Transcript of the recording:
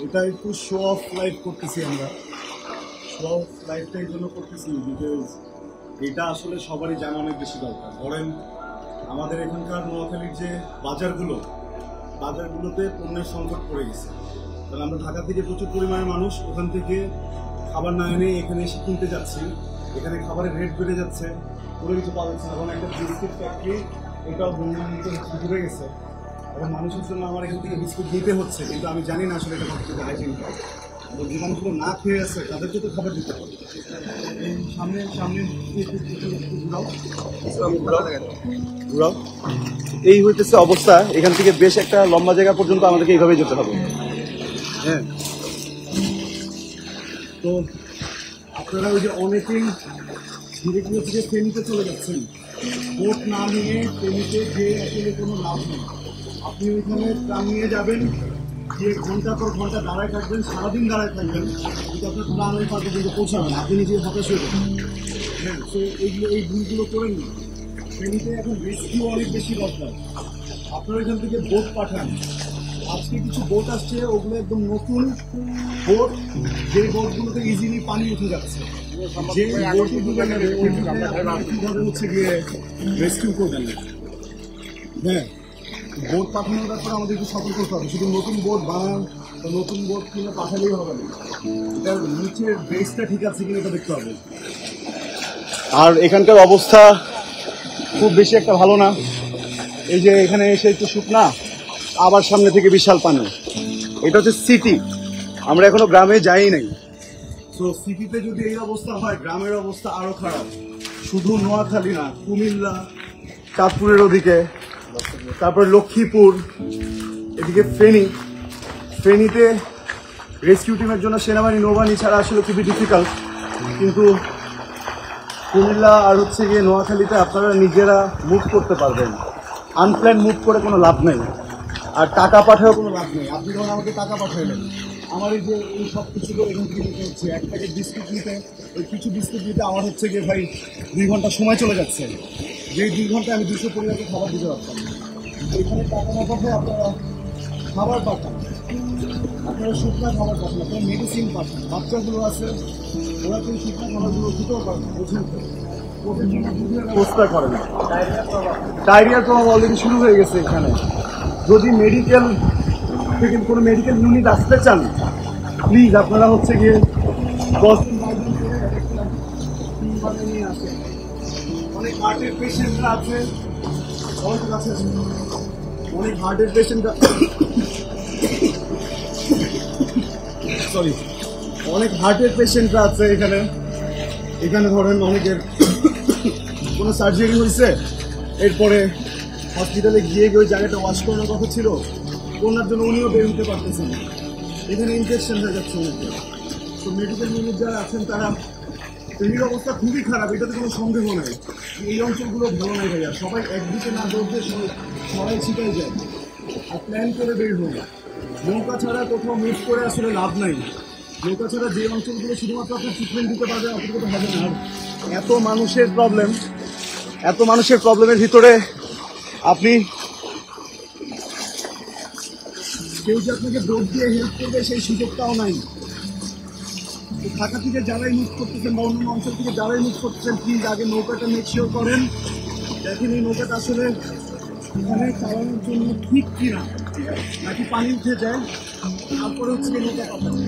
এটা একটু show off life করতেছি আমরা। শো অফ লাইফটা এই জন্য করতেছি বিকজ এটা আসলে সবারই জানা অনেক বেশি দরকার। ধরেন আমাদের এখানকার নোয়াখালীর যে বাজারগুলোতে পণ্যের সংকট পড়ে গেছে। কারণ আমরা ঢাকা থেকে প্রচুর পরিমাণে মানুষ ওখান থেকে খাবার না এনে এখানে এসে কিনতে যাচ্ছি। এখানে খাবারের রেট বেড়ে যাচ্ছে, কোনো কিছু পাওয়া যাচ্ছে না। এখন একটা বিস্কিট ফ্যাক্টরি এটাও ঘুরে গেছে। এখন মানুষের জন্য আমার এখান থেকে বিস্কুট দিতে হচ্ছে, কিন্তু আমি জানি না আসলে এটা কতটুকু হাইজিনিক। যে মানুষগুলো না খেয়ে আছে তাদেরকে তো খাবার দিতে হবে। এই সামনে ঘুরাও। এই হইতেছে অবস্থা। এখান থেকে বেশ একটা লম্বা জায়গা পর্যন্ত আমাদেরকে এইভাবে যেতে হবে। হ্যাঁ, তো আপনারা ওই যে অনেকেই ধীরে ধীরে থেকে ফেনীতে চলে যাচ্ছেন। বোট না নিয়ে ফেনীতে যে আসলে কোনো লাভ নেই। আপনি ওইখানে প্রাণ নিয়ে যাবেন, যে ঘন্টার পর ঘন্টা দাঁড়ায় থাকবেন, সারাদিন দাঁড়ায় থাকবেন, কিন্তু আপনার প্রাণ ওই পাশে কিন্তু পৌঁছাবেন, আপনি নিজে হতাশ হয়ে যাবেন। হ্যাঁ, তো এই ভুলগুলো করেন না। ফেনীতে এখন রেস্কিউ অনেক বেশি দরকার। আপনারা এখান থেকে বোট পাঠান। আজকে কিছু বোট আসছে, ওগুলো একদম নতুন বোট, যে বোটগুলোতে ইজিলি পানি উঠে যাচ্ছে। যে বোটে ডুবে গেলে কীভাবে হচ্ছে গিয়ে রেস্কিউ করবেন। হ্যাঁ, বোট পাঠানোর ব্যাপারে আমাদের একটু সতর্ক করতে হবে। শুধু নতুন বোট বানান, নতুন বোট কিনে পাঠালেই হবে না, এটার নিচের বেসটা ঠিক আছে কিনা এটা দেখতে হবে। আর এখানকার অবস্থা খুব বেশি একটা ভালো না। এই যে এখানে এসে একটু শুকনা, আবার সামনে থেকে বিশাল পানি। এটা হচ্ছে সিটি, আমরা এখনো গ্রামে যাই নাই। তো সিটিতে যদি এই অবস্থা হয়, গ্রামের অবস্থা আরো খারাপ। শুধু নোয়াখালী না, কুমিল্লা, চাঁদপুরের ওদিকে, তারপরে লক্ষ্মীপুর, এদিকে ফেনীতে রেস্কিউ টিমের জন্য সেনাবাহিনী নৌবাহিনী ছাড়া আসলে খুবই ডিফিকাল্ট। কিন্তু কুমিল্লা আর হচ্ছে গিয়ে নোয়াখালীতে আপনারা নিজেরা মুভ করতে পারবেন। আনপ্ল্যান মুভ করে কোনো লাভ নেই, আর টাকা পাঠালেও কোনো লাভ নেই। আপনি যখন আমাকে টাকা পাঠাইলেন, আমার এই যে এই সব কিছুগুলো এখান থেকে নিতে হচ্ছে। এক প্যাকেট বিস্কুট নিতে, ওই কিছু বিস্কুট নিতে আমার হচ্ছে গিয়ে ভাই 2 ঘন্টা সময় চলে যাচ্ছে। যেই 2 ঘন্টায় আমি 200 পরিবারকে খাবার দিতে পারতাম। এখানে টাকা না পাঠায় আপনারা খাবার পাঠান, আপনারা শুকনো খাবার পাঠান, আপনারা মেডিসিন পাঠান। বাচ্চাগুলো আছে, ওরা কিন্তু শুকনো খাবারগুলো খেতেও পারে না, ব্যবস্থা করেন। ডায়রিয়ার প্রভাব অলরেডি শুরু হয়ে গেছে এখানে। যদি মেডিকেল থেকে কোনো মেডিকেল ইউনিট আসতে চান, প্লিজ আপনারা হচ্ছে গিয়ে 10 দিন 12 দিন করে নিয়ে আসেন। অনেক হার্টের পেশেন্টরা আছে, অনেক হার্টের পেশেন্টরা অনেক হার্টের পেশেন্টরা আছে এখানে। এখানে ধরেন অনেকের কোনো সার্জারি হয়েছে, এরপরে হসপিটালে গিয়ে ওই জায়গাটা ওয়াশ করানোর কথা ছিল, ওনার জন্য উনিও বের হতে পারতেছেন। এখানে ইনফেকশন হয়ে যাচ্ছে অনেকে। তো মেডিকেল ইউনিট যারা আছেন তারা, ফেনীর অবস্থা খুবই খারাপ, এটাতে কোনো সন্দেহ নাই। এই অঞ্চলগুলো ভালো নাই ভাইয়া। সবাই একদিকে না দৌড়তে সবাই ছিটাই যায়, আর প্ল্যান করে বের হয়ে। নৌকা ছাড়া কোথাও মুভ করে আসলে লাভ নাই। নৌকা ছাড়া যে অঞ্চলগুলো শুধুমাত্র আপনি ট্রিটমেন্ট দিতে পারবেন, অতটুকু তো হবে না। আর এত মানুষের প্রবলেমের ভিতরে আপনি কেউ যে আপনাকে দৌড় দিয়ে হেল্প করবে সেই সুযোগটাও নাই। ঢাকা থেকে যারাই মুভ করতেছেন বা অন্য অঞ্চল থেকে যারাই মুভ করতেছেন, প্লিজ আগে নৌকাটা মেক শিওর করেন, দেখেন এই নৌকাটা আসলে এখানে চালানোর জন্য ঠিক কিনা, নাকি পানি উঠে যায়, তারপরে হচ্ছে এই নৌকা পাঠানো।